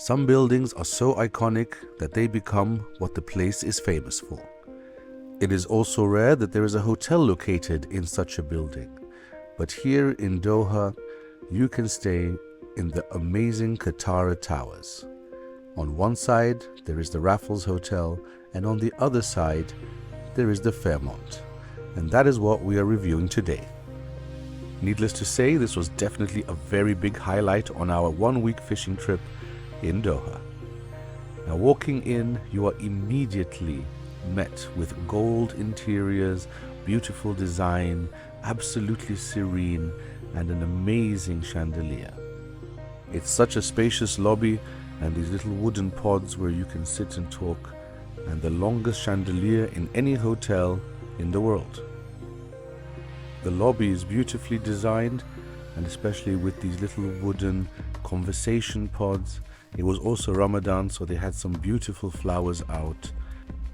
Some buildings are so iconic that they become what the place is famous for. It is also rare that there is a hotel located in such a building. But here in Doha, you can stay in the amazing Katara Towers. On one side, there is the Raffles Hotel, and on the other side, there is the Fairmont. And that is what we are reviewing today. Needless to say, this was definitely a very big highlight on our one-week fishing trip in Doha. Now, walking in, you are immediately met with gold interiors, beautiful design, absolutely serene, and an amazing chandelier. It's such a spacious lobby, and these little wooden pods where you can sit and talk, and the longest chandelier in any hotel in the world. The lobby is beautifully designed, and especially with these little wooden conversation pods. It was also Ramadan, so they had some beautiful flowers out.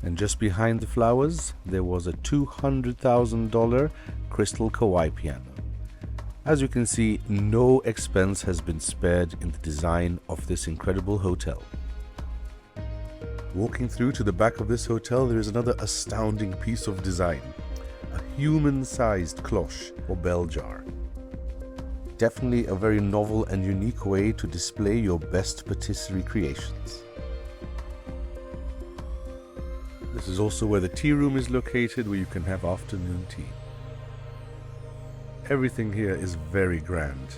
And just behind the flowers, there was a $200,000 crystal kawaii piano. As you can see, no expense has been spared in the design of this incredible hotel. Walking through to the back of this hotel, there is another astounding piece of design. A human-sized cloche or bell jar. Definitely a very novel and unique way to display your best patisserie creations. This is also where the tea room is located, where you can have afternoon tea. Everything here is very grand.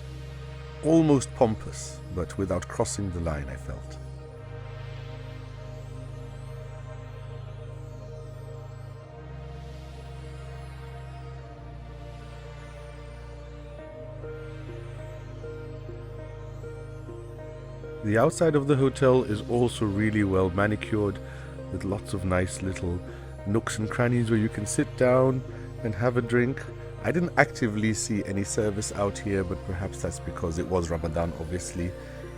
Almost pompous, but without crossing the line, I felt. The outside of the hotel is also really well manicured, with lots of nice little nooks and crannies where you can sit down and have a drink. I didn't actively see any service out here, but perhaps that's because it was Ramadan, obviously.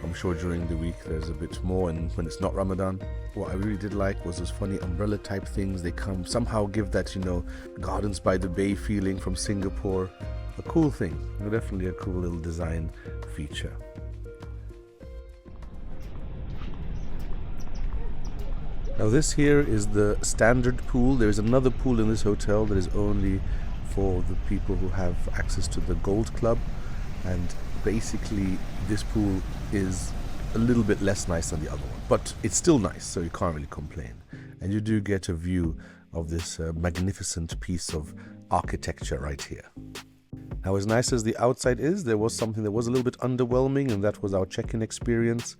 I'm sure during the week there's a bit more, and when it's not Ramadan. What I really did like was those funny umbrella type things. They somehow give that, Gardens by the Bay feeling from Singapore. A cool thing, definitely a cool little design feature. Now this here is the standard pool. There is another pool in this hotel that is only for the people who have access to the Gold Club, and basically this pool is a little bit less nice than the other one, but it's still nice, so you can't really complain. And you do get a view of this magnificent piece of architecture right here. Now, as nice as the outside is, there was something that was a little bit underwhelming, and that was our check-in experience.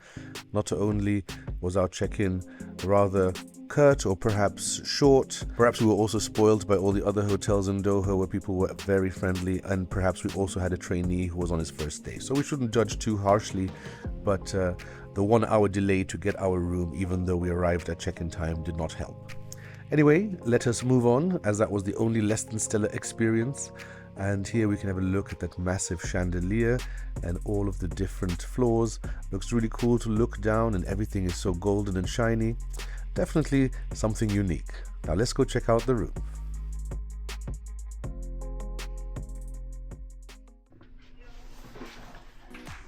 Not only was our check-in rather curt or perhaps short, perhaps we were also spoiled by all the other hotels in Doha where people were very friendly, and perhaps we also had a trainee who was on his first day. So we shouldn't judge too harshly, but the 1 hour delay to get our room, even though we arrived at check-in time, did not help. Anyway, let us move on, as that was the only less than stellar experience. And here we can have a look at that massive chandelier and all of the different floors. Looks really cool to look down, and everything is so golden and shiny. Definitely something unique. Now let's go check out the room.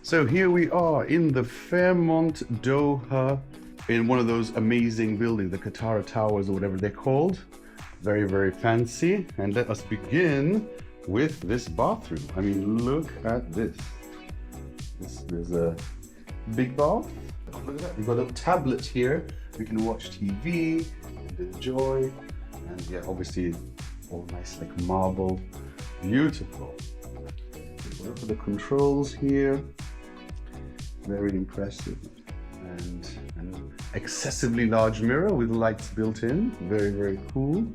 So here we are in the Fairmont Doha, in one of those amazing buildings, the Katara Towers or whatever they're called. Very, very fancy. And let us begin with this bathroom. I mean, look at this. There's a big bath. Look at that. You've got a tablet here. You can watch TV and enjoy. And yeah, obviously all nice like marble. Beautiful. Look at the controls here. Very impressive. And an excessively large mirror with lights built in. Very, very cool.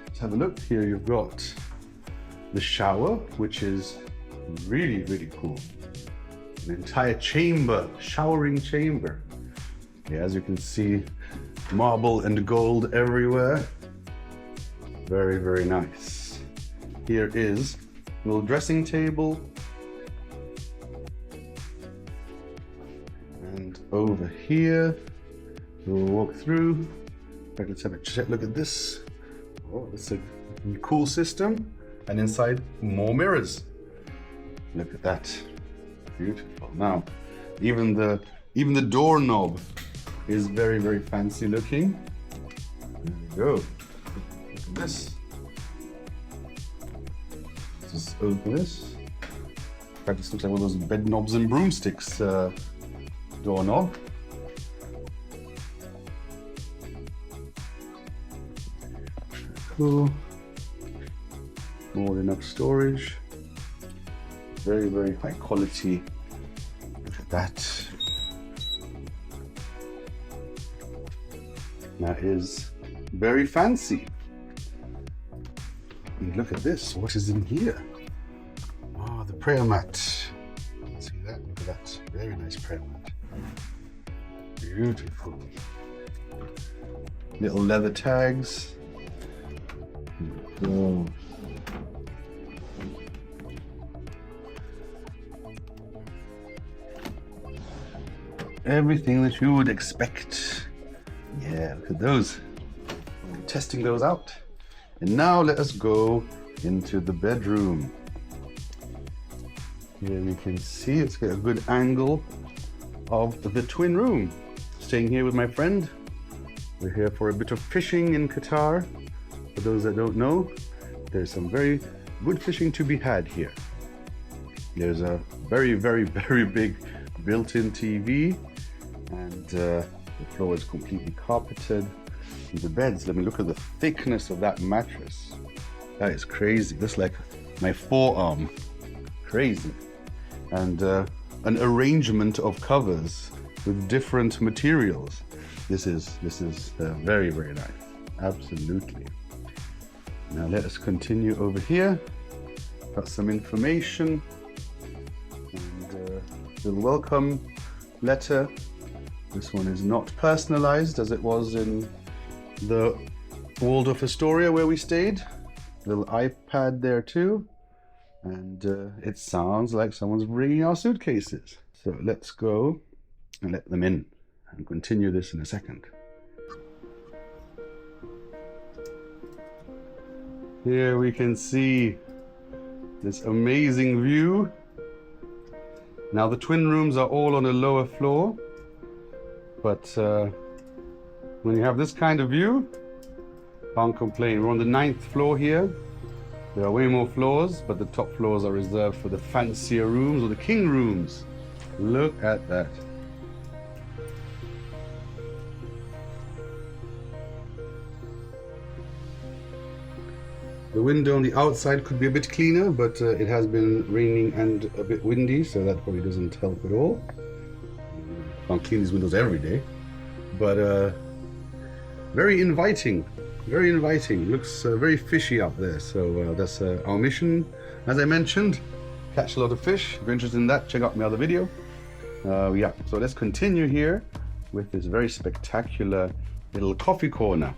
Let's have a look. Here you've got the shower, which is really, really cool. An entire chamber, showering chamber. Yeah, as you can see, marble and gold everywhere. Very, very nice. Here is a little dressing table. And over here, we'll walk through. In fact, let's have a look at this. Oh, it's a cool system. And inside, more mirrors. Look at that. Beautiful. Now, even the Even the doorknob is very, very fancy looking. There we go. Look at this. Just open this. In fact, this looks like one of those bed knobs and broomsticks doorknob. Cool. More than enough storage. Very, very high quality. Look at that. That is very fancy. And look at this. What is in here? Oh, the prayer mat. See that? Look at that. Very nice prayer mat. Beautiful. Little leather tags. Oh. Everything that you would expect. Yeah, look at those. I'm testing those out. And now let us go into the bedroom. Here we can see it's got a good angle of the twin room. Staying here with my friend. We're here for a bit of fishing in Qatar. For those that don't know, there's some very good fishing to be had here. There's a very, very, very big built-in TV, and the floor is completely carpeted. And the beds, let me look at the thickness of that mattress. That is crazy. That's like my forearm. Crazy. And an arrangement of covers with different materials. This is very, very nice. Absolutely. Now let us continue over here. Got some information and the welcome letter. This one is not personalized as it was in the Waldorf Astoria where we stayed. Little iPad there too. And it sounds like someone's bringing our suitcases. So let's go and let them in and continue this in a second. Here we can see this amazing view. Now the twin rooms are all on a lower floor, but when you have this kind of view, can't complain. We're on the 9th floor here. There are way more floors, but the top floors are reserved for the fancier rooms or the king rooms. Look at that. The window on the outside could be a bit cleaner, but it has been raining and a bit windy, so that probably doesn't help at all. Can't clean these windows every day, but very inviting. Very inviting. Looks very fishy up there, so that's our mission. As I mentioned, catch a lot of fish. If you're interested in that, check out my other video. Yeah, so let's continue here with this very spectacular little coffee corner.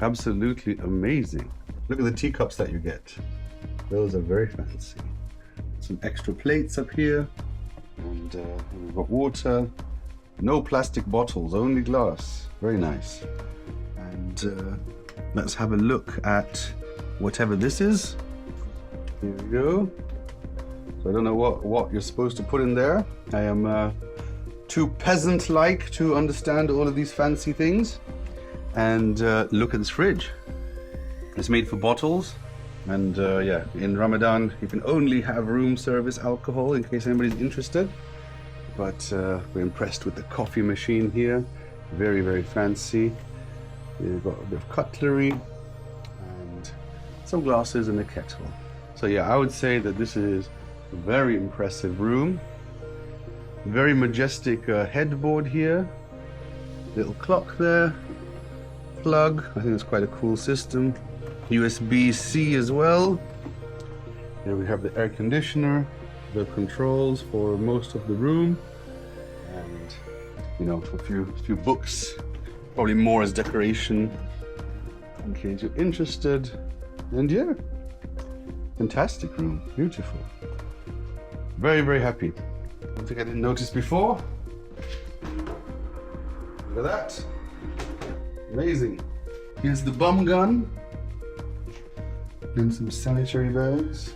Absolutely amazing. Look at the teacups that you get. Those are very fancy. Some extra plates up here, and we've got water. No plastic bottles, only glass. Very nice. And let's have a look at whatever this is. Here we go. So I don't know what you're supposed to put in there. I am too peasant-like to understand all of these fancy things. And look at this fridge. It's made for bottles. And yeah, in Ramadan, you can only have room service alcohol in case anybody's interested. But we're impressed with the coffee machine here. Very, very fancy. We've got a bit of cutlery and some glasses and a kettle. So yeah, I would say that this is a very impressive room. Very majestic headboard here. Little clock there. Plug. I think it's quite a cool system. USB-C as well. Here we have the air conditioner, the controls for most of the room, and you know, a few books. Probably more as decoration in case you're interested. And yeah, fantastic room, beautiful. Very, very happy. One thing I didn't notice before. Look at that. Amazing. Here's the bum gun. And some sanitary bags.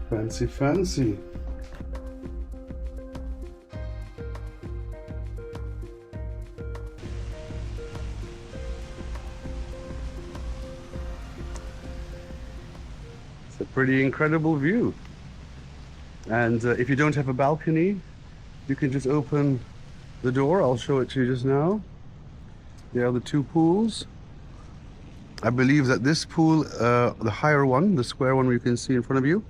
Fancy, fancy. It's a pretty incredible view. And if you don't have a balcony, you can just open the door. I'll show it to you just now. There are the two pools. I believe that this pool, the higher one, the square one you can see in front of you,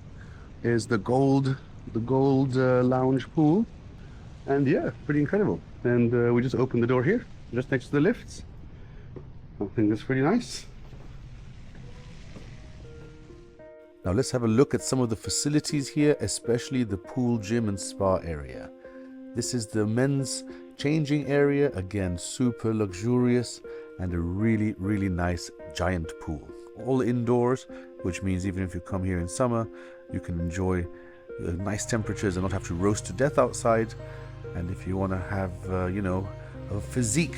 is the gold lounge pool. And yeah, pretty incredible. And we just opened the door here, just next to the lifts. I think that's pretty nice. Now let's have a look at some of the facilities here, especially the pool, gym and spa area. This is the men's changing area, again super luxurious, and a really, really nice giant pool. All indoors, which means even if you come here in summer, you can enjoy the nice temperatures and not have to roast to death outside. And if you want to have, you know, a physique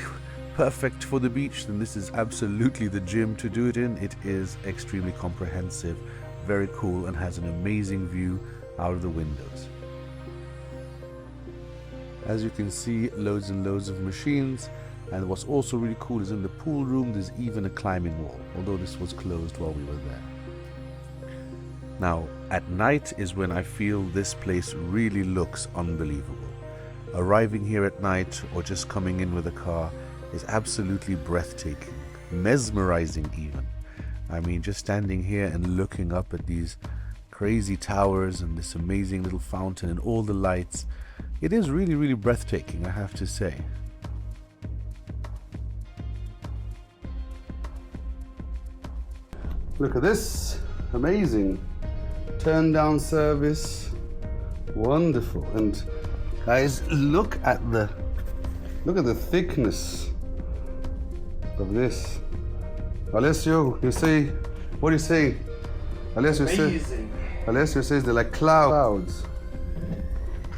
perfect for the beach, then this is absolutely the gym to do it in. It is extremely comprehensive, very cool, and has an amazing view out of the windows. As you can see, loads and loads of machines. And what's also really cool is in the pool room, there's even a climbing wall, although this was closed while we were there. Now, at night is when I feel this place really looks unbelievable. Arriving here at night or just coming in with a car is absolutely breathtaking, mesmerizing even. I mean, just standing here and looking up at these crazy towers and this amazing little fountain and all the lights, it is really, really breathtaking, I have to say. Look at this, amazing. Turn down service, wonderful. And guys, look at the thickness of this. Alessio, you say, what do you say? Alessio says they're like clouds.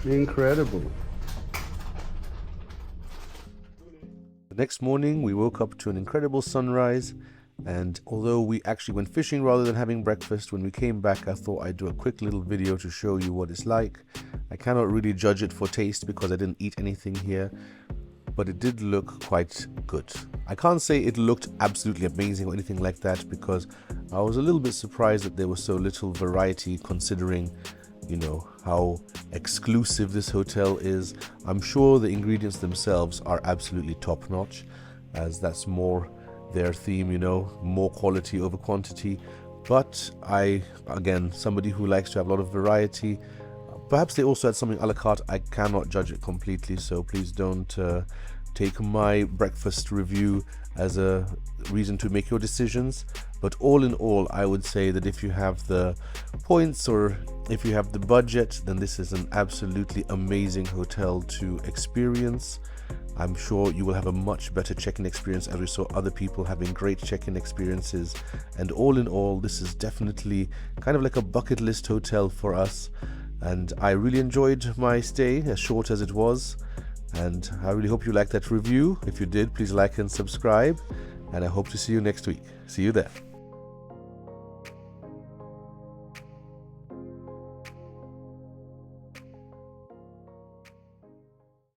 Incredible. The next morning we woke up to an incredible sunrise, and although we actually went fishing rather than having breakfast, when we came back I thought I'd do a quick little video to show you what it's like. I cannot really judge it for taste because I didn't eat anything here, but it did look quite good. I can't say it looked absolutely amazing or anything like that, because I was a little bit surprised that there was so little variety considering, you know, how exclusive this hotel is. I'm sure the ingredients themselves are absolutely top notch, as that's more their theme, you know, more quality over quantity. But again, somebody who likes to have a lot of variety, perhaps they also had something a la carte. I cannot judge it completely, so please don't take my breakfast review as a reason to make your decisions. But all in all, I would say that if you have the points or if you have the budget, then this is an absolutely amazing hotel to experience. I'm sure you will have a much better check-in experience, as we saw other people having great check-in experiences. And all in all, this is definitely kind of like a bucket list hotel for us. And I really enjoyed my stay, as short as it was. And I really hope you liked that review. If you did, please like and subscribe. And I hope to see you next week. See you there.